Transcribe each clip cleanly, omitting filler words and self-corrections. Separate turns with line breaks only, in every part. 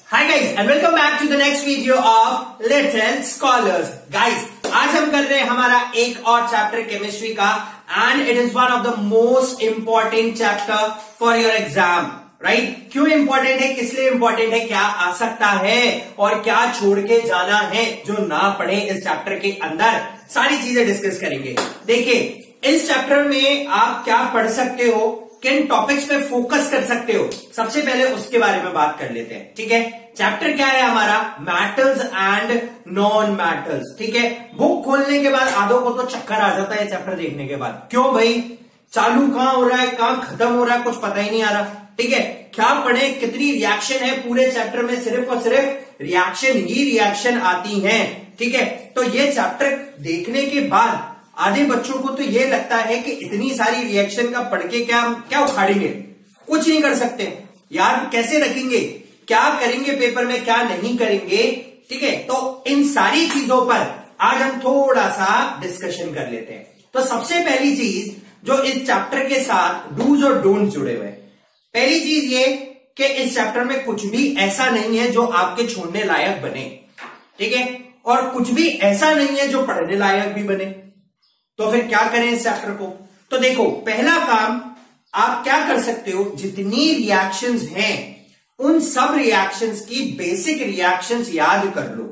Hi guys and welcome back to the next video of Little Scholars. Guys आज हम कर रहे हैं हमारा एक और चैप्टर केमिस्ट्री का and it is one of the most important chapter for your exam. Right? क्यों इंपॉर्टेंट है, किस लिए इंपॉर्टेंट है, क्या आ सकता है और क्या छोड़ के जाना है जो ना पढ़े इस चैप्टर के अंदर, सारी चीजें डिस्कस करेंगे। देखिए इस चैप्टर में आप क्या पढ़ सकते हो, किन टॉपिक्स पे फोकस कर सकते हो, सबसे पहले उसके बारे में बात कर लेते हैं। ठीक है, चैप्टर क्या है हमारा, मेटल्स एंड नॉन मेटल्स। ठीक है, बुक खोलने के बाद आधों को तो चक्कर आ जाता है चैप्टर देखने के बाद। क्यों भाई, चालू कहां हो रहा है, कहां खत्म हो रहा है, कुछ पता ही नहीं आ रहा। ठीक है, क्या पढ़े, कितनी रिएक्शन है पूरे चैप्टर में, सिर्फ और सिर्फ रिएक्शन ही रिएक्शन आती हैं। ठीक है, तो ये चैप्टर देखने के बाद आधे बच्चों को तो ये लगता है कि इतनी सारी रिएक्शन का पढ़ के क्या उखाड़ेंगे, कुछ नहीं कर सकते, याद कैसे रखेंगे, क्या करेंगे पेपर में, क्या नहीं करेंगे। ठीक है, तो इन सारी चीजों पर आज हम थोड़ा सा डिस्कशन कर लेते हैं। तो सबसे पहली चीज जो इस चैप्टर के साथ डूज और डोंट्स जुड़े हुए हैं, पहली चीज ये कि इस चैप्टर में कुछ भी ऐसा नहीं है जो आपके छोड़ने लायक बने। ठीक है, और कुछ भी ऐसा नहीं है जो पढ़ने लायक भी बने। तो फिर क्या करें इस चैप्टर को, तो देखो पहला काम आप क्या कर सकते हो, जितनी रिएक्शंस हैं उन सब रिएक्शंस की बेसिक रिएक्शंस याद कर लो।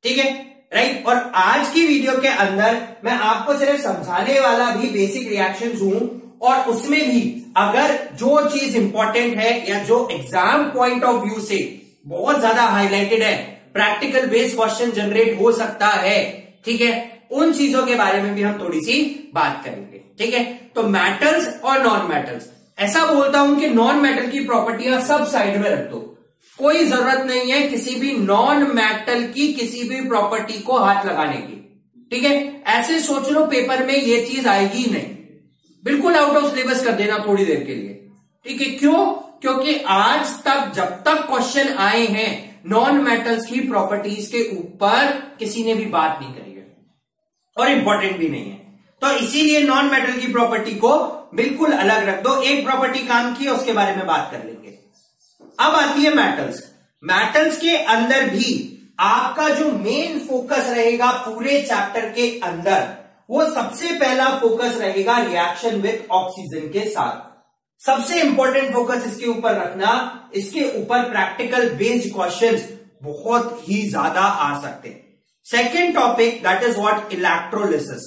ठीक है, राइट। और आज की वीडियो के अंदर मैं आपको सिर्फ समझाने वाला भी बेसिक रिएक्शंस हूं, और उसमें भी अगर जो चीज इंपॉर्टेंट है या जो एग्जाम पॉइंट ऑफ व्यू से बहुत ज्यादा हाईलाइटेड है, प्रैक्टिकल बेस्ड क्वेश्चन जनरेट हो सकता है, ठीक है, उन चीजों के बारे में भी हम थोड़ी सी बात करेंगे। ठीक है, तो मेटल्स और नॉन मेटल्स, ऐसा बोलता हूं कि नॉन मेटल की प्रॉपर्टियां सब साइड में रख दो, कोई जरूरत नहीं है किसी भी नॉन मेटल की किसी भी प्रॉपर्टी को हाथ लगाने की। ठीक है, ऐसे सोच लो पेपर में ये चीज आएगी नहीं, बिल्कुल आउट ऑफ सिलेबस कर देना थोड़ी देर के लिए। ठीक है, क्यों, क्योंकि आज तक जब तक क्वेश्चन आए हैं नॉन मेटल्स की प्रॉपर्टीज के ऊपर किसी ने भी बात नहीं करी है और इंपॉर्टेंट भी नहीं है, तो इसीलिए नॉन मेटल की प्रॉपर्टी को बिल्कुल अलग रख दो। एक प्रॉपर्टी काम की, उसके बारे में बात कर लेंगे। अब आती है मेटल्स। मेटल्स के अंदर भी आपका जो मेन फोकस रहेगा पूरे चैप्टर के अंदर, वो सबसे पहला फोकस रहेगा रिएक्शन विथ ऑक्सीजन के साथ। सबसे इंपॉर्टेंट फोकस इसके ऊपर रखना, इसके ऊपर प्रैक्टिकल बेस्ड क्वेश्चंस बहुत ही ज्यादा आ सकते हैं। Second topic that is what, electrolysis,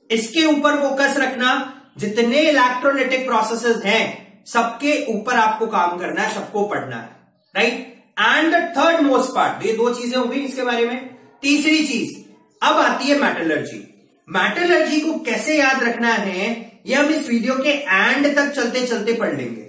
इसके ऊपर फोकस रखना। जितने इलेक्ट्रोलिटिक प्रोसेसेस हैं सबके ऊपर आपको काम करना है, सबको पढ़ना है। Right, and the third most part, ये दो चीजें हो गई इसके बारे में। तीसरी चीज अब आती है मेटलर्जी। मेटलर्जी को कैसे याद रखना है ये हम इस वीडियो के एंड तक चलते चलते पढ़ लेंगे।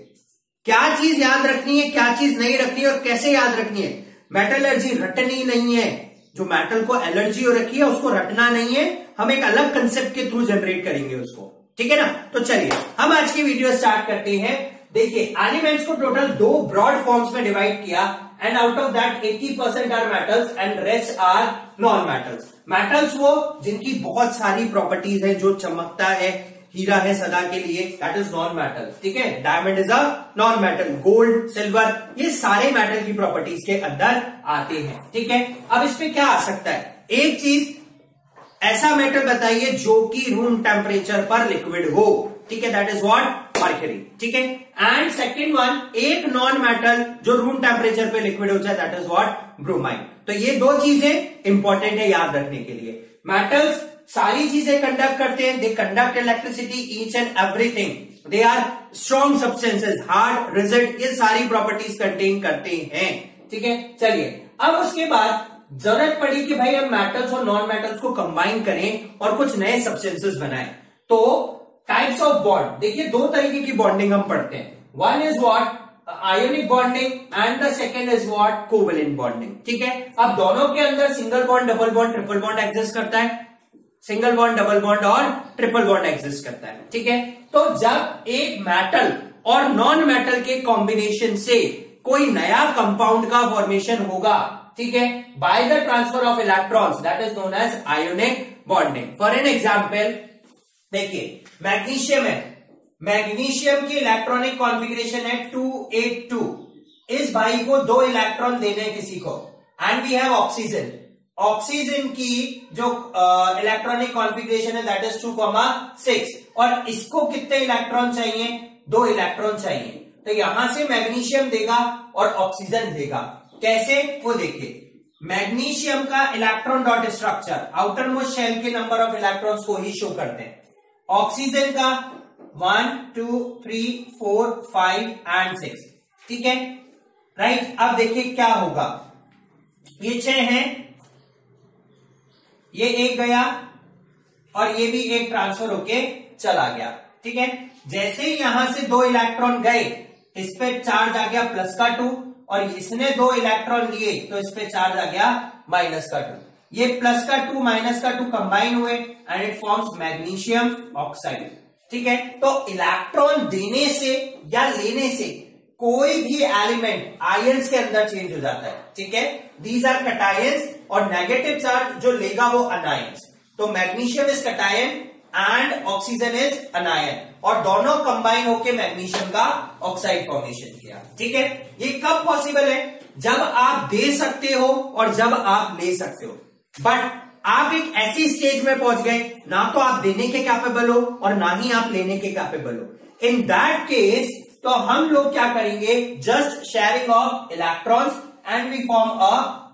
क्या चीज याद रखनी है, क्या चीज नहीं रखनी है और कैसे याद रखनी है। मेटलर्जी रटनी नहीं है, जो मेटल को एलर्जी हो रखी है उसको रटना नहीं है, हम एक अलग कंसेप्ट के थ्रू जनरेट करेंगे उसको। ठीक है ना, तो चलिए हम आज की वीडियो स्टार्ट करते हैं। देखिए एलिमेंट्स को टोटल दो ब्रॉड फॉर्म्स में डिवाइड किया and out of that 80% are metals and rest are non metals. Metals वो जिनकी बहुत सारी प्रॉपर्टीज है, जो चमकता है, हीरा है सदा के लिए, दैट इज नॉन मेटल। ठीक है, diamond is a non metal, gold, silver, ये सारे मेटल की प्रॉपर्टीज के अंदर आते हैं। ठीक है, अब इस पे क्या आ सकता है, एक चीज ऐसा मेटल बताइए जो कि रूम टेम्परेचर पर लिक्विड हो। ठीक है, दैट इज व्हाट, मर्क्यूरी। ठीक है, एंड सेकेंड वन, एक नॉन मेटल जो रूम टेम्परेचर पे लिक्विड हो जाए, दैट इज व्हाट, ब्रोमाइन। तो ये दो चीजें इंपॉर्टेंट है याद रखने के लिए। मेटल्स सारी चीजें कंडक्ट करते हैं, they conduct electricity, each and everything, they are strong substances, hard, rigid, ये सारी प्रॉपर्टीज कंटेन करते हैं। ठीक है, चलिए अब उसके बाद जरूरत पड़ी कि भाई हम मेटल्स और नॉन मेटल्स को कंबाइन करें और कुछ नए सब्सटेंसेस बनाएं। तो टाइप्स ऑफ बॉन्ड, देखिए दो तरीके की बॉन्डिंग हम पढ़ते हैं, one is what, ionic bonding and the second is what, covalent bonding. ठीक है, अब दोनों के अंदर single bond, double bond, triple bond exist करता है, सिंगल बॉन्ड, डबल बॉन्ड और ट्रिपल बॉन्ड एग्जिस्ट करता है। ठीक है, तो जब एक मेटल और नॉन मेटल के कॉम्बिनेशन से कोई नया कंपाउंड का फॉर्मेशन होगा, ठीक है, by the transfer of electrons, that is known as ionic bonding. For an example देखिए मैग्नीशियम है, मैग्नीशियम की इलेक्ट्रॉनिक कॉन्फ़िगरेशन है 282, इस भाई को 2 इलेक्ट्रॉन देने किसी को, and we have oxygen. Oxygen की जो इलेक्ट्रॉनिक कॉन्फ़िगरेशन है दैट इज 2,6, और इसको कितने इलेक्ट्रॉन चाहिए? 2 इलेक्ट्रॉन चाहिए। तो यहां से मैग्नीशियम देगा और ऑक्सीजन देगा। कैसे? वो देखिए, मैग्नीशियम का electron dot structure outermost shell के नंबर ऑफ इलेक्ट्रॉन्स को ही शो करते हैं। ऑक्सीजन का 1 2 3 4 5 एंड 6, ठीक है, राइट। अब देखिए क्या होगा, ये 6 हैं, ये एक गया और ये भी एक ट्रांसफर होके चला गया, ठीक है। जैसे ही यहां से 2 इलेक्ट्रॉन गए, इस पे चार्ज आ गया प्लस का 2, और इसने 2 इलेक्ट्रॉन लिए तो इस पे चार्ज आ गया माइनस का 2। ये प्लस का 2 माइनस का 2 कंबाइन हुए and it forms magnesium oxide, ठीक है। तो इलेक्ट्रॉन देने से या लेने से कोई भी एलिमेंट आयंस के अंदर चेंज हो जाता है, ठीक है। दीज आर कटायंस, और नेगेटिव चार्ज जो लेगा वो अनायंस। तो magnesium is cation and oxygen is अनायन, और दोनों कंबाइन होके मैग्नीशियम का ऑक्साइड फॉर्मेशन किया, ठीक है। ये कब पॉसिबल है? जब आप दे सकते हो और जब आप ले सकते हो। बट आप एक ऐसी स्टेज में पहुंच गए, ना तो आप देने के कैपेबल हो और ना ही आप लेने के कैपेबल हो। इन दैट केस तो हम लोग क्या करेंगे? Just sharing of electrons and we form a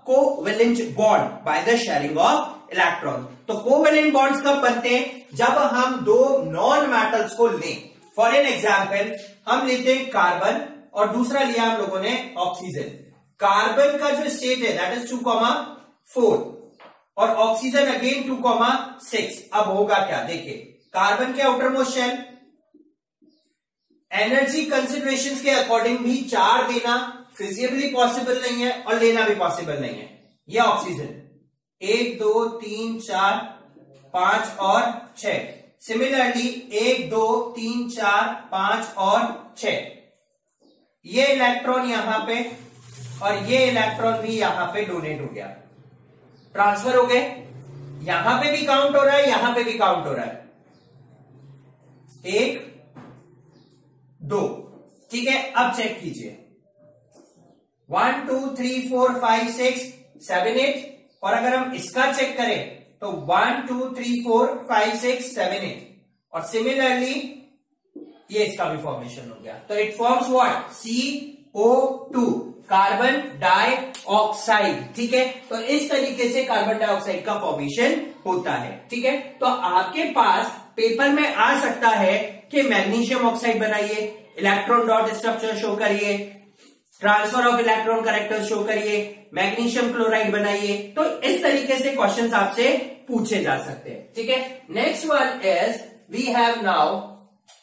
covalent bond by the sharing of electron. तो कोवेलेंट बॉन्ड्स कब बनते हैं? जब हम 2 नॉन मेटल्स को लें। फॉर एन एग्जाम्पल हम लेते हैं कार्बन और दूसरा लिया हम लोगों ने ऑक्सीजन। कार्बन का जो स्टेट है दैट इज 2,4 और ऑक्सीजन अगेन 2,6। अब होगा क्या? देखिए, कार्बन के outermost shell energy considerations के अकॉर्डिंग भी 4 देना फिजिबली पॉसिबल नहीं है और लेना भी पॉसिबल नहीं है। यह ऑक्सीजन 1 2 3 4 5 और 6। सिमिलरली 1 2 3 4 5 और 6। ये इलेक्ट्रॉन यहां पे और ये इलेक्ट्रॉन भी यहां पे डोनेट हो गया, ट्रांसफर हो गए। यहां पे भी काउंट हो रहा है, यहां पे भी काउंट हो रहा है। 1 2, ठीक है। अब चेक कीजिए 1 2 3 4 5 6 7 8, और अगर हम इसका चेक करें तो 1 2 3 4 5 6 7 8, और सिमिलरली ये इसका भी फॉर्मेशन हो गया। तो it forms what? CO2, carbon dioxide, ठीक है। तो इस तरीके से कार्बन डाइऑक्साइड का फॉर्मेशन होता है, ठीक है। तो आपके पास पेपर में आ सकता है कि मैग्नीशियम ऑक्साइड बनाइए, इलेक्ट्रॉन डॉट स्ट्रक्चर शो करिए, transfer of electron character show करिए, मैग्नीशियम क्लोराइड बनाइए। तो इस तरीके से क्वेश्चंस आपसे पूछे जा सकते हैं, ठीक है। Next one is we have now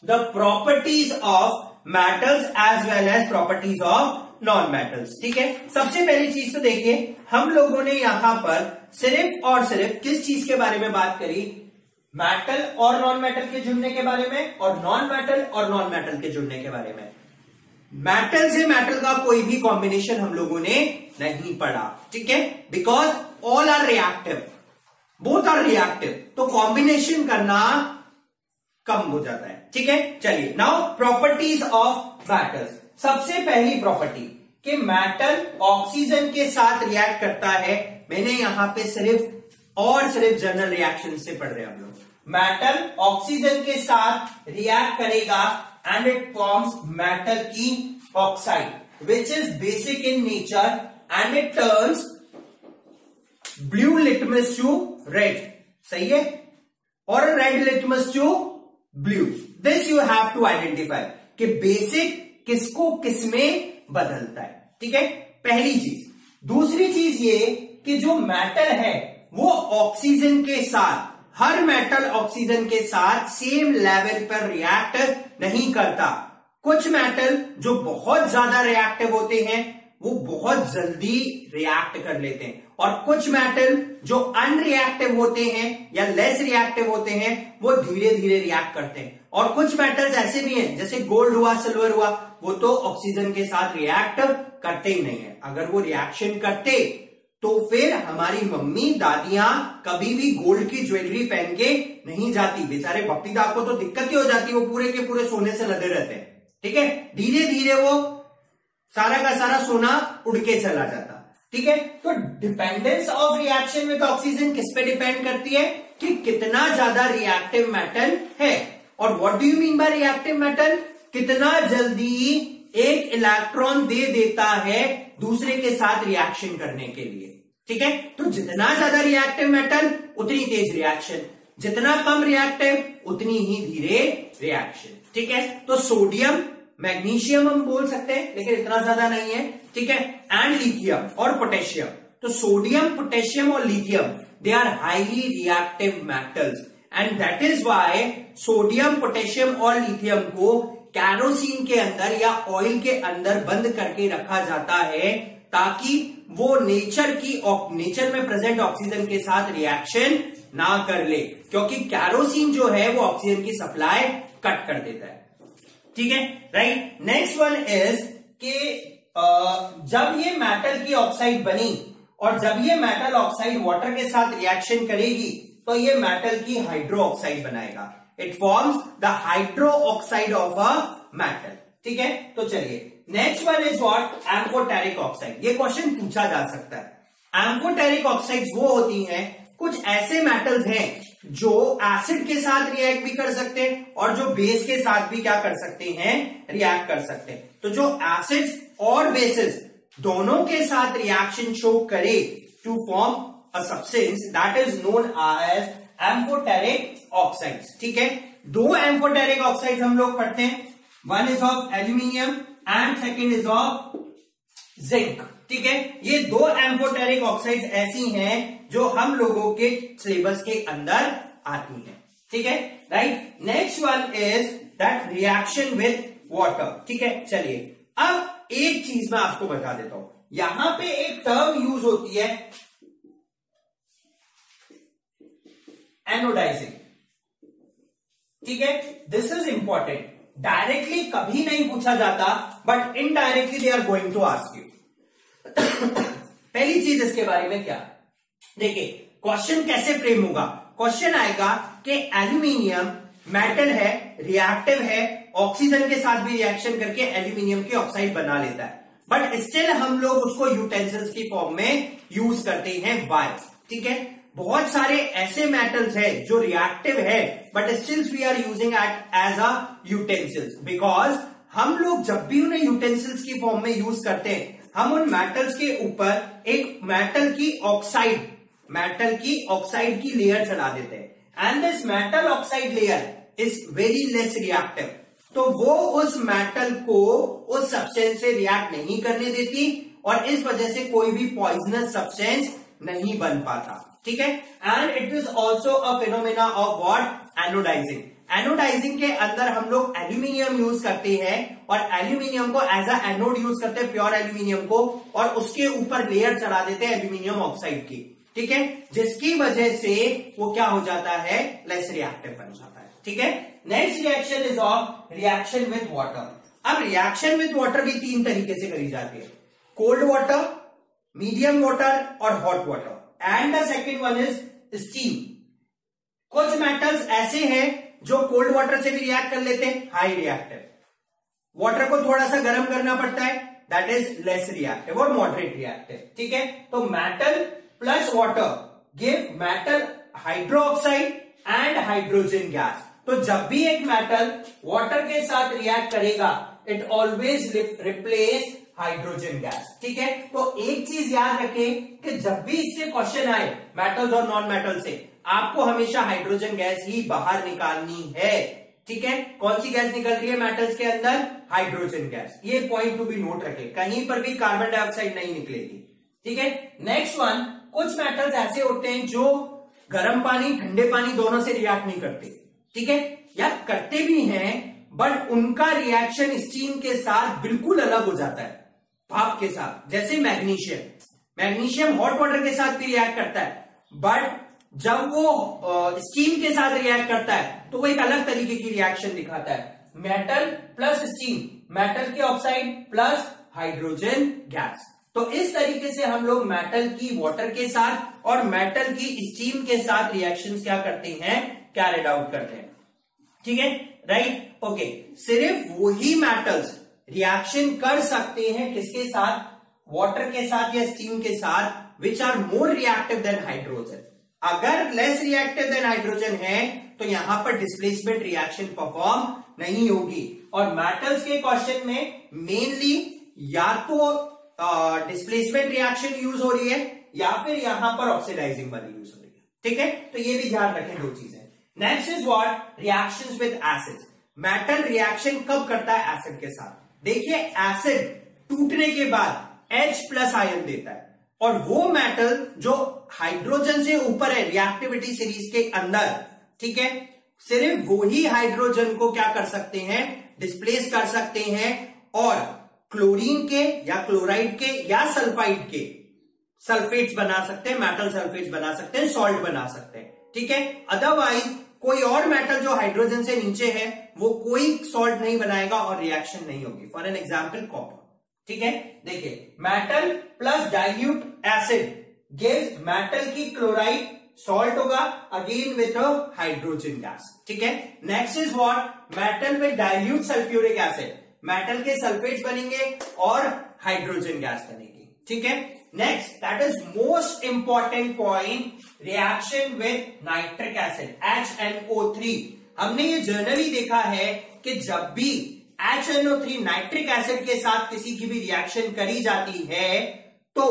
the properties of metals as well as properties of non metals, ठीक है। सबसे पहली चीज तो देखिए, हम लोगों ने यहां पर सिर्फ और सिर्फ किस चीज के बारे में बात करी? मेटल और नॉन मेटल के जुड़ने के बारे में, और नॉन मेटल और नॉन मेटल के जुड़ने के बारे में। मेटल से मेटल का कोई भी कॉम्बिनेशन हम लोगों ने नहीं पढ़ा, ठीक है, because all are reactive, both are reactive, तो कॉम्बिनेशन करना कम हो जाता है, ठीक है। चलिए नाउ प्रॉपर्टीज ऑफ मेटल्स। सबसे पहली प्रॉपर्टी कि मेटल ऑक्सीजन के साथ रिएक्ट करता है। मैंने यहां पे सिर्फ और सिर्फ जनरल रिएक्शन से पढ़ रहे हैं हम लोग। मेटल ऑक्सीजन के साथ रिएक्ट करेगा एंड इट फॉर्म्स मेटल की oxide which is basic in nature and it turns blue litmus to red, सही है, और red litmus to blue. This you have to identify कि बेसिक किसको किसमें बदलता है, ठीक है, पहली चीज। दूसरी चीज ये कि जो मेटल है वो ऑक्सीजन के साथ, हर मेटल ऑक्सीजन के साथ सेम लेवल पर रिएक्ट नहीं करता। कुछ मेटल जो बहुत ज्यादा रिएक्टिव होते हैं वो बहुत जल्दी रिएक्ट कर लेते हैं, और कुछ मेटल जो अनरिएक्टिव होते हैं या लेस रिएक्टिव होते हैं वो धीरे धीरे रिएक्ट करते हैं। और कुछ मेटल्स ऐसे भी हैं जैसे गोल्ड हुआ, सिल्वर हुआ, वो तो ऑक्सीजन के साथ रिएक्ट करते ही नहीं है। अगर वो रिएक्शन करते तो फिर हमारी मम्मी दादियां कभी भी गोल्ड की ज्वेलरी पहन के नहीं जाती, बेचारे बप्पीदा को तो दिक्कत ही हो जाती, वो पूरे के पूरे सोने से लदे रहते हैं, ठीक है। धीरे धीरे वो सारा का सारा सोना उड़ के चला जाता। ठीक है, तो dependence of reaction with oxygen किस पे डिपेंड करती है कि कितना ज्यादा रिएक्टिव मेटल है। और what do you mean by reactive metal, कितना जल्दी एक इलेक्ट्रॉन दे देता है दूसरे के साथ रिएक्शन करने के लिए। ठीक है, तो जितना ज्यादा रिएक्टिव मेटल उतनी तेज रिएक्शन, जितना कम रिएक्टिव उतनी ही धीरे रिएक्शन। ठीक है, तो सोडियम मैग्नीशियम हम बोल सकते हैं लेकिन इतना ज्यादा नहीं है। ठीक है, एंड लिथियम और पोटेशियम, तो सोडियम, पोटेशियम और lithium they are highly reactive metals and that is why sodium, potassium और लिथियम को कैरोसिन के अंदर या ऑयल के अंदर बंद करके रखा जाता है ताकि वो नेचर में प्रेजेंट ऑक्सीजन के साथ रिएक्शन ना कर ले, क्योंकि कैरोसिन जो है वो ऑक्सीजन की सप्लाई कट कर देता है। ठीक है, राइट। नेक्स्ट वन इज कि जब ये मेटल की ऑक्साइड बनी और जब ये मेटल ऑक्साइड वाटर के साथ रिएक्शन करेगी तो ये मेटल की हाइड्रो ऑक्साइड बनाएगा। It forms the hydro oxide of a metal. ठीक है, तो चलिए next one is what, amphoteric oxide. ये क्वेश्चन पूछा जा सकता है। एम्फोटेरिक ऑक्साइड्स वो होती हैं, कुछ ऐसे मेटल्स हैं जो एसिड के साथ रिएक्ट भी कर सकते हैं और जो बेस के साथ भी क्या कर सकते हैं, रिएक्ट कर सकते हैं। तो जो एसिड्स और बेसिस दोनों के साथ रिएक्शन शो करे to form a substance that is known as amphoteric oxides. ठीक है, दो एम्फोटेरिक ऑक्साइड्स हम लोग पढ़ते हैं, one is of aluminium and second is of zinc. ठीक है, ये दो एम्फोटेरिक ऑक्साइड्स ऐसी हैं जो हम लोगों के सिलेबस के अंदर आती हैं। ठीक है, right. Next one is that reaction with water. ठीक है, चलिए अब एक चीज मैं आपको बता देता हूं, यहां पे एक टर्म यूज होती है एनोडाइजिंग। ठीक है, दिस इज इंपॉर्टेंट, डायरेक्टली कभी नहीं पूछा जाता but indirectly they are going to ask you. पहली चीज इसके बारे में क्या, देखिए क्वेश्चन कैसे फ्रेम होगा। क्वेश्चन आएगा कि एल्यूमिनियम मेटल है, रिएक्टिव है, ऑक्सीजन के साथ भी रिएक्शन करके एल्यूमिनियम की ऑक्साइड बना लेता है, बट स्टिल हम लोग उसको यूटेंसिल्स की फॉर्म में यूज करते हैं। वाई? ठीक है, बहुत सारे ऐसे मेटल्स है जो रिएक्टिव है but still we are using it as a utensils, because हम लोग जब भी उन्हें यूटेंसिल्स की फॉर्म में यूज करते हैं हम उन मेटल्स के ऊपर एक मेटल की ऑक्साइड की लेयर चढ़ा देते हैं and this metal oxide layer is very less reactive, तो वो उस मेटल को उस सब्सटेंस से रिएक्ट नहीं करने देती और इस वजह से कोई भी पॉइजनस सब्सटेंस नहीं बन पाता। ठीक है, and it is also a phenomena of what, anodising. Anodising के अंदर हम लोग एल्यूमिनियम यूज करते हैं और एल्यूमिनियम को एज अ एनोड यूज करते हैं, प्योर एल्यूमिनियम को, और उसके ऊपर लेयर चढ़ा देते हैं एल्यूमिनियम ऑक्साइड की। ठीक है, जिसकी वजह से वो क्या हो जाता है, लेस रिएक्टिव बन जाता है। ठीक है, next reaction is of reaction with water. अब रिएक्शन विद वाटर भी तीन तरीके से करी जाती है, कोल्ड वाटर, मीडियम वाटर और hot water, and the second one is steam. कुछ मेटल्स ऐसे हैं जो कोल्ड वाटर से भी रिएक्ट कर लेते हैं, हाई रिएक्टिव, वाटर को थोड़ा सा गर्म करना पड़ता है, दैट इज लेस रिएक्टिव और मॉडरेट रिएक्टिव। ठीक है, तो metal plus water give metal hydroxide and hydrogen gas. तो जब भी एक मेटल वाटर के साथ रिएक्ट करेगा it always replace hydrogen gas. ठीक है, तो एक चीज याद रखें कि जब भी इससे क्वेश्चन आए मेटल्स और नॉन मेटल से, आपको हमेशा हाइड्रोजन गैस ही बाहर निकालनी है। ठीक है, कौन सी गैस निकल रही है मेटल्स के अंदर, हाइड्रोजन गैस। ये पॉइंट टू बी नोट रखें, कहीं पर भी कार्बन डाइऑक्साइड नहीं निकलेगी। ठीक है, नेक्स्ट वन, कुछ मेटल्स ऐसे होते हैं जो गर्म पानी ठंडे पानी दोनों से रिएक्ट नहीं करते। ठीक है, या करते भी हैं बट उनका रिएक्शन स्टीम के साथ बिल्कुल अलग हो जाता है, भाप के साथ। जैसे मैग्नीशियम हॉट वाटर के साथ भी रिएक्ट करता है बट जब वो स्टीम के साथ रिएक्ट करता है तो वो एक अलग तरीके की रिएक्शन दिखाता है, मेटल प्लस स्टीम, मेटल की ऑक्साइड प्लस हाइड्रोजन गैस। तो इस तरीके से हम लोग मेटल की वाटर के साथ और मेटल की स्टीम के साथ रिएक्शंस क्या करते हैं, कैरिड आउट करते हैं। ठीक है, राइट, ओके। सिर्फ वही मेटल्स रिएक्शन कर सकते हैं किसके साथ, वाटर के साथ या स्टीम के साथ, which are more reactive than hydrogen. अगर लेस रिएक्टिव देन हाइड्रोजन है तो यहां पर डिस्प्लेसमेंट रिएक्शन परफॉर्म नहीं होगी। और मेटल्स के क्वेश्चन में मेनली या तो डिस्प्लेसमेंट रिएक्शन यूज हो रही है या फिर यहां पर ऑक्सीडाइजिंग वाली यूज हो रही है। ठीक है, तो ये भी ध्यान रखें दो चीजें। Next is what, reactions with acids. Metal reaction कब करता है एसिड के साथ? देखिए, एसिड टूटने के बाद H+ आयन देता है, और वो मेटल जो हाइड्रोजन से ऊपर है रिएक्टिविटी सीरीज के अंदर, ठीक है, सिर्फ वही हाइड्रोजन को क्या कर सकते हैं, डिस्प्लेस कर सकते हैं, और क्लोरीन के या क्लोराइड के या सल्फाइड के सल्फेट्स बना सकते हैं, मेटल सल्फेट्स बना सकते हैं, सॉल्ट बना सकते हैं। ठीक है, अदरवाइज कोई और मेटल जो हाइड्रोजन से नीचे है वो कोई सॉल्ट नहीं बनाएगा और रिएक्शन नहीं होगी। For an example copper. ठीक है, देखिए, metal plus dilute acid gives metal की क्लोराइड सॉल्ट होगा, अगेन विथ हाइड्रोजन गैस। ठीक है, next is what, metal with dilute sulphuric acid, metal के सल्फेट्स बनेंगे और हाइड्रोजन गैस बनेगी। ठीक है, next, that is most important point, reaction with nitric acid HNO3। हमने ये जनरली देखा है कि जब भी HNO3 नाइट्रिक एसिड के साथ किसी की भी रिएक्शन करी जाती है तो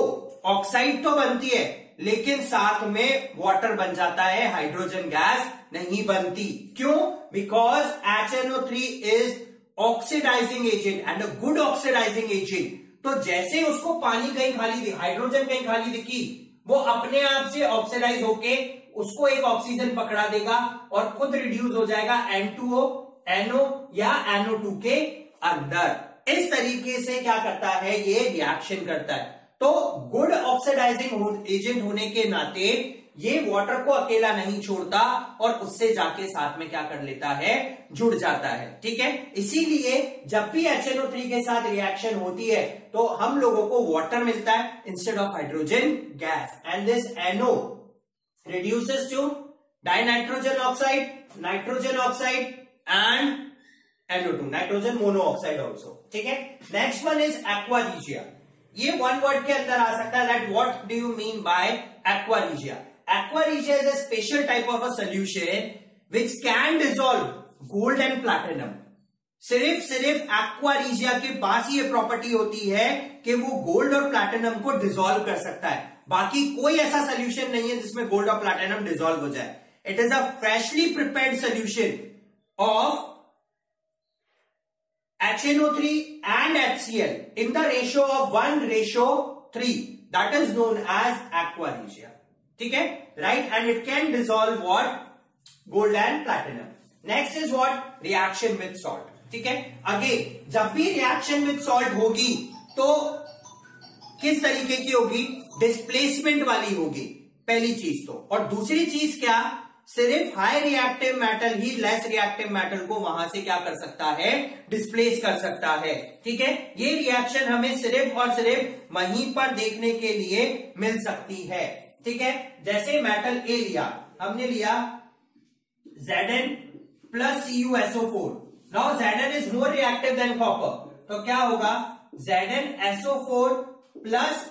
ऑक्साइड तो बनती है, लेकिन साथ में वाटर बन जाता है, हाइड्रोजन गैस नहीं बनती। क्यों? Because HNO3 is oxidising agent and a good oxidising agent. तो जैसे उसको पानी कहीं खाली, हाइड्रोजन कहीं खाली दिखी, वो अपने आप से ऑक्सीडाइज होके उसको एक ऑक्सीजन पकड़ा देगा और खुद रिड्यूस हो जाएगा N2O, NO या NO2 के अंदर। इस तरीके से क्या करता है, ये रिएक्शन करता है। तो गुड ऑक्सीडाइजिंग एजेंट होने के नाते ये वाटर को अकेला नहीं छोड़ता और उससे जाके साथ में क्या कर लेता है, जुड़ जाता है। ठीक है, इसीलिए जब भी HNO3 के साथ रिएक्शन होती है तो हम लोगों को वाटर मिलता है instead of hydrogen gas, and this NO reduces to dinitrogen oxide, nitrogen oxide and NO2, nitrogen monoxide also. ठीक है, next one is aqua regia। ये वन वर्ड के अंदर आ सकता है, that what do you mean by aqua regia? Aqua regia is a special type of a solution which can dissolve gold and platinum। सिर्फ aqua regia के पास ही ये property होती है कि वो गोल्ड और प्लैटिनम को डिसॉल्व कर सकता है। बाकी कोई ऐसा सोल्यूशन नहीं है जिसमें गोल्ड और प्लैटिनम डिसॉल्व हो जाए। It is a freshly prepared solution of HNO3 and HCl in the ratio of 1:3, that is known as aqua regia। ठीक है, right? And it can dissolve what? Gold and platinum। Next is what? Reaction with salt। ठीक है, again जब भी reaction with salt होगी तो किस तरीके की होगी, डिस्प्लेसमेंट वाली होगी, पहली चीज तो। और दूसरी चीज क्या, सिर्फ हाई रिएक्टिव मेटल ही लेस रिएक्टिव मेटल को वहां से क्या कर सकता है, डिस्प्लेस कर सकता है। ठीक है, ये रिएक्शन हमें सिर्फ और सिर्फ वहीं पर देखने के लिए मिल सकती है। ठीक है, जैसे मेटल ए लिया, हमने लिया Zn plus CuSO4। Now Zn is more reactive than copper, तो क्या होगा, ZnSO4 प्लस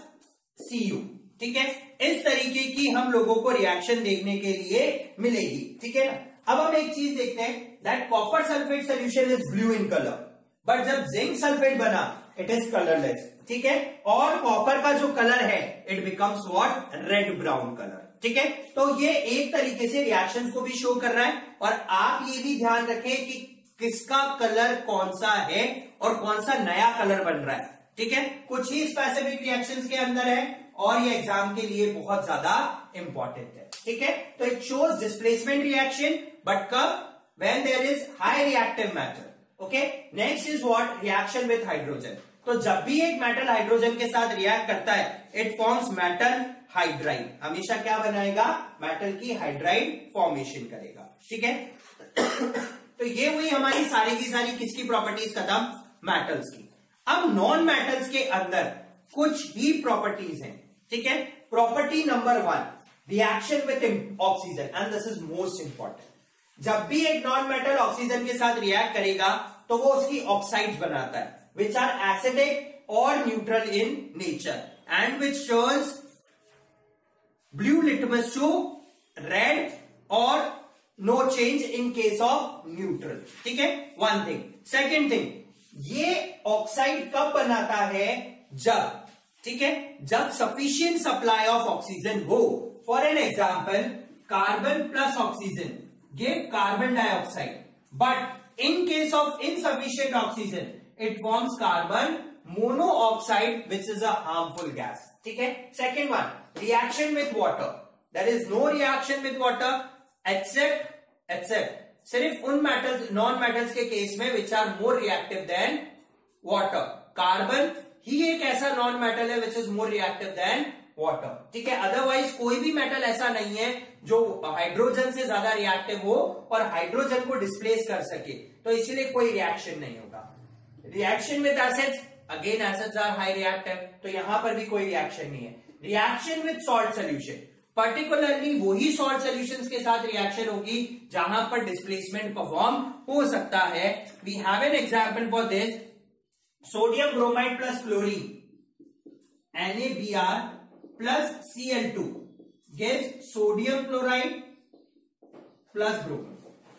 Cu। ठीक है, इस तरीके की हम लोगों को रिएक्शन देखने के लिए मिलेगी। ठीक है ना, अब हम एक चीज देखते हैं, that copper sulphate solution is blue in colour, but जब जिंक सल्फेट बना इट इज कलरलेस। ठीक है, और कॉपर का जो कलर है it becomes what, red brown colour. ठीक है, तो ये एक तरीके से रिएक्शंस को भी शो कर रहा है। और आप ये भी ध्यान रखें कि किसका कलर कौन सा है और कौन सा नया कलर बन रहा है। ठीक है, कुछ ही स्पेसिफिक रिएक्शंस के अंदर है और ये एग्जाम के लिए बहुत ज्यादा इंपॉर्टेंट है। ठीक है, तो it shows displacement reaction, but कब, when there is high reactive matter. Okay, next is what, reaction with hydrogen. तो जब भी एक मेटल हाइड्रोजन के साथ रिएक्ट करता है इट फॉर्म्स मेटल हाइड्राइड। हमेशा क्या बनाएगा, मेटल की हाइड्राइड फॉर्मेशन करेगा। ठीक है, तो ये हुई हमारी सारी की सारी किसकी प्रॉपर्टीज खत्म, मेटल्स की। अब नॉन मेटल्स के अंदर कुछ ही प्रॉपर्टीज हैं। ठीक है, property number 1, reaction with oxygen, and this is most important. जब भी एक नॉन मेटल ऑक्सीजन के साथ रिएक्ट करेगा तो वो उसकी ऑक्साइड्स बनाता है, which are acidic or neutral in nature and which turns blue litmus to red or no change in case of neutral. ठीक है, one thing. Second thing, ये ऑक्साइड कब बनाता है? जब, ठीक है, जब sufficient supply of oxygen हो. For an example, carbon plus oxygen give carbon dioxide, but in case of insufficient oxygen it forms carbon monoxide which is a harmful gas. ठीक है. Second one, reaction with water. There is no reaction with water except सिर्फ उन metals, non metals के case में which are more reactive than water. Carbon ही एक ऐसा non metal है which is more reactive than water. ठीक है, अदरवाइज कोई भी मेटल ऐसा नहीं है जो हाइड्रोजन से ज्यादा रिएक्टिव हो और हाइड्रोजन को डिस्प्लेस कर सके, तो इसीलिए कोई रिएक्शन नहीं होगा. Reaction with acids, again acids are high reactive, तो यहां पर भी कोई रिएक्शन नहीं है. Reaction with salt solution, particularly वही सॉल्ट सॉल्यूशंस के साथ रिएक्शन होगी जहां पर डिस्प्लेसमेंट परफॉर्म हो सकता है. We have an example for this, sodium bromide plus chlorine NaBr plus Cl2 gives sodium chloride plus bromine.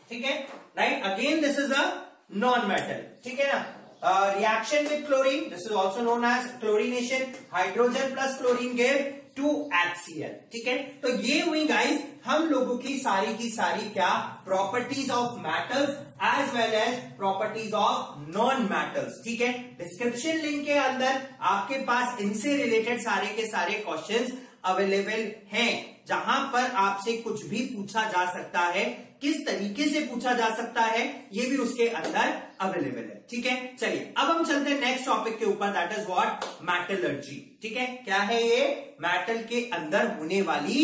ठीक है, right. Again this is a non metal. ठीक है ना. Reaction with chlorine, this is also known as chlorination. Hydrogen plus chlorine give 2HCl. ठीक है, तो ये हुई गाइस हम लोगों की सारी क्या properties of metals as well as properties of non metals. ठीक है, डिस्क्रिप्शन लिंक के अंदर आपके पास इनसे रिलेटेड सारे के सारे क्वेश्चंस अवेलेबल हैं, जहां पर आपसे कुछ भी पूछा जा सकता है, किस तरीके से पूछा जा सकता है ये भी उसके अंदर अवेलेबल है. ठीक है, चलिए अब हम चलते हैं नेक्स्ट टॉपिक के ऊपर, दैट इज व्हाट, मेटलर्जी. ठीक है, क्या है ये? मेटल के अंदर होने वाली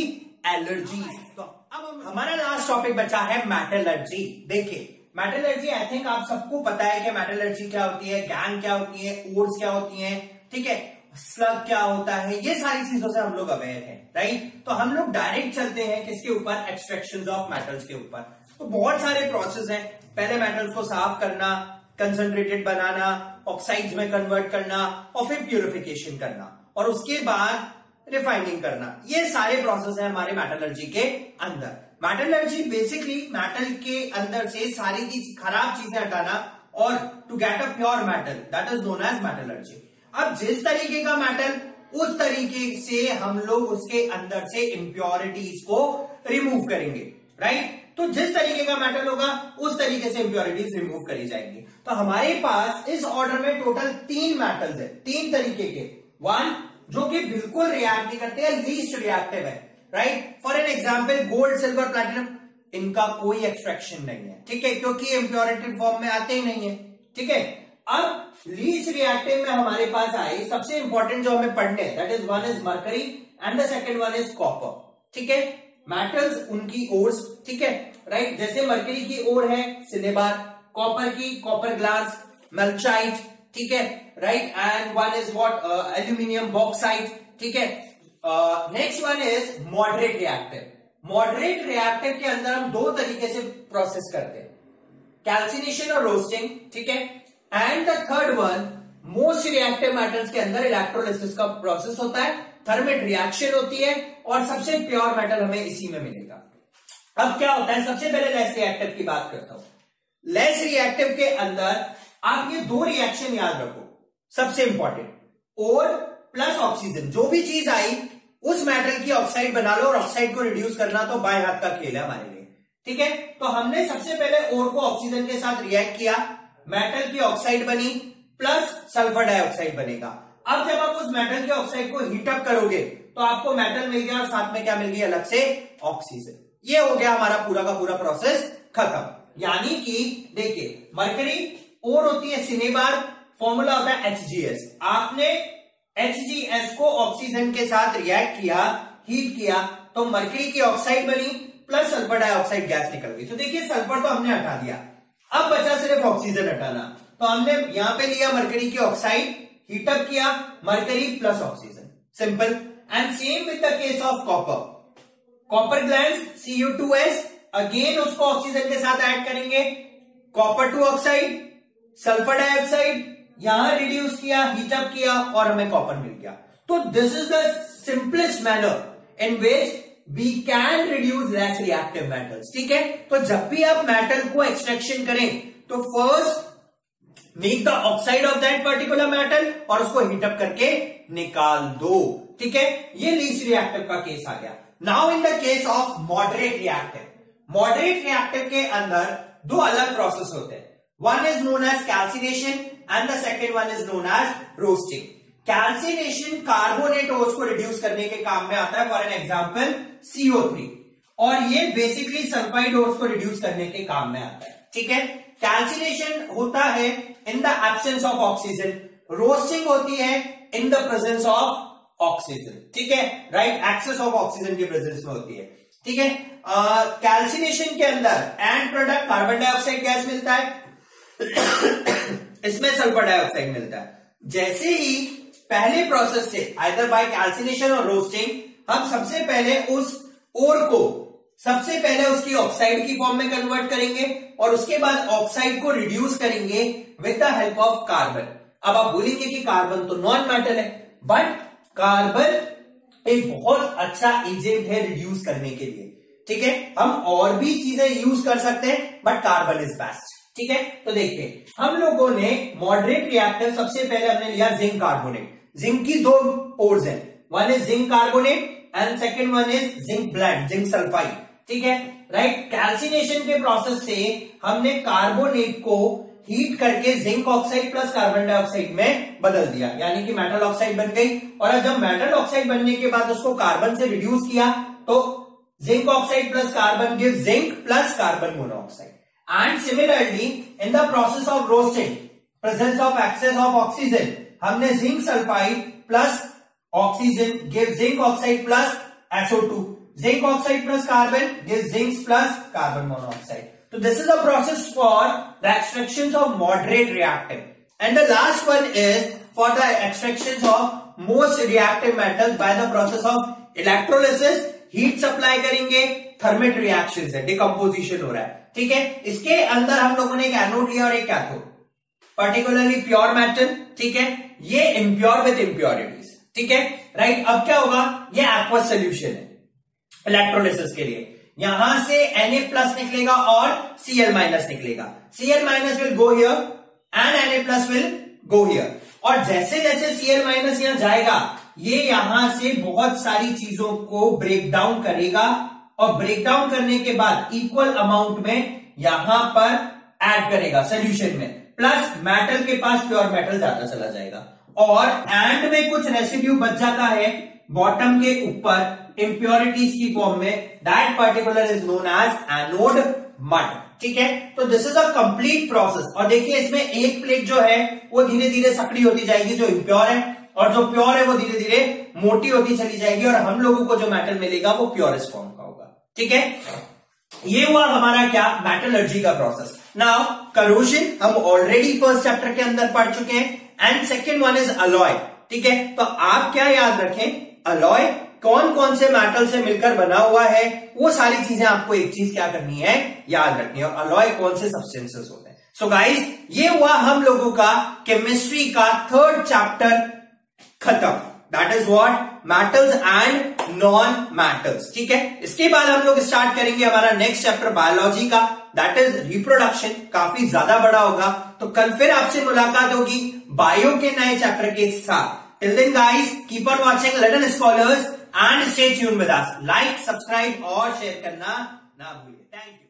एलर्जी. तो अब हमारा लास्ट टॉपिक बचा है मेटलर्जी. देखिए, मेटलर्जी आई थिंक आप सबको पता है कि मेटलर्जी क्या होती है, गैंग क्या होती है, ओर्स क्या होती है. ठीक है, स्लग क्या होता है, ये सारी चीजों से हम लोग अवेयर हैं, राइट. तो हम लोग डायरेक्ट चलते हैं किसके ऊपर? एक्सट्रैक्शन ऑफ मेटल्स के ऊपर. तो बहुत सारे प्रोसेस हैं. पहले मेटल्स को साफ करना, कंसंट्रेटेड बनाना, ऑक्साइड्स में कन्वर्ट करना और फिर प्यूरिफिकेशन करना और उसके बाद रिफाइनिंग करना. ये सारे प्रोसेस है हमारे मेटलर्जी के अंदर. मेटलर्जी बेसिकली मेटल के अंदर से सारी की खराब चीजें हटाना और to get a pure metal, that is known as metallurgy. अब जिस तरीके का मेटल उस तरीके से हम लोग उसके अंदर से इंप्योरिटीज को रिमूव करेंगे, राइट. तो जिस तरीके का मेटल होगा उस तरीके से इंप्योरिटीज रिमूव करी जाएंगी. तो हमारे पास इस ऑर्डर में टोटल 3 मेटल्स है, 3 तरीके के. 1 जो कि बिल्कुल रिएक्ट नहीं करते हैं, लीस्ट रिएक्टिव है, right. For an example gold, silver, platinum, इनका कोई एक्सट्रैक्शन नहीं है. ठीक है, क्योंकि इंप्योरिटी फॉर्म में आते ही नहीं है. ठीक है, अब लीस्ट रिएक्टिव में हमारे पास आए सबसे इंपॉर्टेंट जो हमें पढ़ने, that is one is mercury and the second one is copper. ठीक है, मेटल्स उनकी ओर्स. ठीक है, राइट. जैसे मरकरी की ओर है सिनेबार, कॉपर की कॉपर ग्लास, मेल्चाइट. ठीक है, right. And one is what, aluminium bauxite. ठीक है, next one is moderate reactive. Moderate reactive के अंदर हम 2 तरीके से प्रोसेस करते हैं, कैल्सिनेशन और रोस्टिंग. ठीक है, and the third one, most reactive metals के अंदर इलेक्ट्रोलिसिस का प्रोसेस होता है, थर्मेट रिएक्शन होती है और सबसे प्योर मेटल हमें इसी में मिलेगा. अब क्या होता है, सबसे पहले लेस रिएक्टिव की बात करता हूं. लेस रिएक्टिव के अंदर आप ये 2 रिएक्शन याद रखो, सबसे इंपॉर्टेंट, ओर प्लस ऑक्सीजन. जो भी चीज आई उस मेटल की ऑक्साइड बना लो और ऑक्साइड को रिड्यूस करना तो बाएं हाथ का खेल है हमारे लिए. ठीक है, तो हमने सबसे पहले ओर को ऑक्सीजन के साथ रिएक्ट किया, मेटल की ऑक्साइड बनी प्लस सल्फर डाइऑक्साइड बनेगा. अब जब आप उस मेटल के ऑक्साइड को हीटअप करोगे तो आपको मेटल मिल गया और साथ में क्या मिल गई, अलग से ऑक्सीजन. ये हो गया हमारा पूरा का पूरा प्रोसेस खत्म. यानी कि देखिए, मरकरी ओर होती है सिनेबार, फॉर्मूला होता है HGS. आपने HGS को ऑक्सीजन के साथ रिएक्ट किया, हीट किया, तो मरकरी की ऑक्साइड बनी प्लस सल्फर डाइऑक्साइड गैस निकल गई. तो देखिए, सल्फर तो हमने हटा दिया, अब बचा सिर्फ ऑक्सीजन हटाना. तो हमने यहां पे लिया मरकरी की ऑक्साइड, हीटअप किया, mercury plus oxygen, simple. And same with the case of copper. Copper glance Cu2S, again उसको ऑक्सीजन के साथ ऐड करेंगे, कॉपर 2 ऑक्साइड, सल्फर डाइऑक्साइड यहां रिड्यूस किया, हीटअप किया और हमें कॉपर मिल गया। तो this is the simplest manner in which we can reduce less reactive metals. ठीक है, तो जब भी आप मेटल को एक्सट्रैक्शन करें तो first make the oxide of that particular metal और उसको हीटअप करके निकाल दो। ठीक है, ये लीस्ट रिएक्टिव का केस आ गया। Now in the case of moderate reactive, moderate reactive के अंदर दो अलग प्रोसेस होते हैं। One is known as calcination and the second one is known as roasting. Calcination carbonate ores को रिड्यूस करने के काम में आता है, फॉर एन एग्जांपल CO3, और ये बेसिकली सल्फाइड ओर्स को रिड्यूस करने के काम में आता है। ठीक है, कैल्सिनेशन होता है in the absence of oxygen, roasting होती है in the presence of oxygen. ठीक है, राइट, एक्सेस ऑफ ऑक्सीजन के प्रेजेंस में होती है। ठीक है, कैल्सिनेशन के अंदर and product carbon dioxide gas मिलता है, इसमें सल्फर डाइऑक्साइड मिलता है। जैसे ही पहले प्रोसेस से आइदर बाय कैल्सिनेशन और रोस्टिंग हम सबसे पहले उस ओर को सबसे पहले उसकी ऑक्साइड की फॉर्म में कन्वर्ट करेंगे और उसके बाद ऑक्साइड को रिड्यूस करेंगे with the help of carbon. अब आप बोलेंगे कि कार्बन तो नॉन मेटल है, बट कार्बन एक बहुत अच्छा एजेंट है रिड्यूस करने के लिए। ठीक है, हम और भी चीजें यूज कर सकते हैं बट कार्बन इज बेस्ट। ठीक है, तो देखिए हम लोगों ने मॉडरेट रिएक्टर सबसे पहले हमने लिया जिंक कार्बोनेट। जिंक की दो ओर्स हैं, one is zinc carbonate and second one is zinc blende, zinc sulphide. ठीक है, राइट, कैल्सिनेशन के प्रोसेस से हमने कार्बोनेट को हीट करके zinc oxide plus carbon dioxide में बदल दिया, यानी कि मेटल ऑक्साइड बन गई। और जब मेटल ऑक्साइड बनने के बाद उसको कार्बन से रिड्यूस किया तो zinc oxide plus carbon give zinc plus carbon monoxide. And similarly in the process of roasting, presence of excess of oxygen, हमने zinc sulphide plus oxygen give zinc oxide plus SO2, zinc oxide plus carbon give zinc plus carbon monoxide. So this is a process for the extractions of moderate reactive, and the last one is for the extractions of most reactive metals by the process of electrolysis. Heat supply करेंगे, thermite reaction है, decomposition हो रहा है। ठीक है, इसके अंदर हम लोगों ने एक एनोड लिया और एक कैथोड, पर्टिकुलरली प्योर मेटल। ठीक है, ये इम्प्योर विद इम्प्योरिटीज। ठीक है, राइट, अब क्या होगा, ये एक्वस सोल्यूशन है इलेक्ट्रोलिसिस के लिए। यहां से Na+ निकलेगा और Cl- निकलेगा। Cl- will go here and Na+ will go here, और जैसे जैसे Cl- यहां जाएगा ये यहां से बहुत सारी चीजों को ब्रेक डाउन करेगा, और ब्रेक डाउन करने के बाद इक्वल अमाउंट में यहां पर ऐड करेगा सोल्यूशन में, प्लस मेटल के पास प्योर मेटल ज्यादा चला जाएगा, और एंड में कुछ रेसिड्यू बच जाता है बॉटम के ऊपर इंप्योरिटीज की फॉर्म में, that particular is known as anode mud. ठीक है, तो this is a complete process. और देखिए इसमें एक प्लेट जो है वो धीरे धीरे सकड़ी होती जाएगी जो इम्प्योर है, और जो प्योर है वो धीरे धीरे मोटी होती चली जाएगी, और हम लोगों को जो मेटल मिलेगा वो प्योरेस्ट फॉर्म का होगा। ठीक है, ये हुआ हमारा क्या, मेटलर्जी का प्रोसेस। नाउ करोजन हम ऑलरेडी फर्स्ट चैप्टर के अंदर पढ़ चुके हैं, and second one is alloy. ठीक है, तो आप क्या याद रखें, अलॉय कौन कौन से मेटल से मिलकर बना हुआ है, वो सारी चीजें आपको एक चीज क्या करनी है, याद रखनी है, और अलॉय कौन से सब्सटेंसेस होते हैं। सो गाइस, ये हुआ हम लोगों का केमिस्ट्री का थर्ड चैप्टर खत्म, that is what, metals and non metals. ठीक है, इसके बाद हम लोग स्टार्ट करेंगे हमारा नेक्स्ट चैप्टर बायोलॉजी का, दैट इज रिप्रोडक्शन, काफी ज्यादा बड़ा होगा। तो कल फिर आपसे मुलाकात होगी बायो के नए चैप्टर के साथ। Till then guys, keep on watching Little Scholars and stay tuned with us. Like, subscribe और शेयर करना ना भूलिए। Thank you.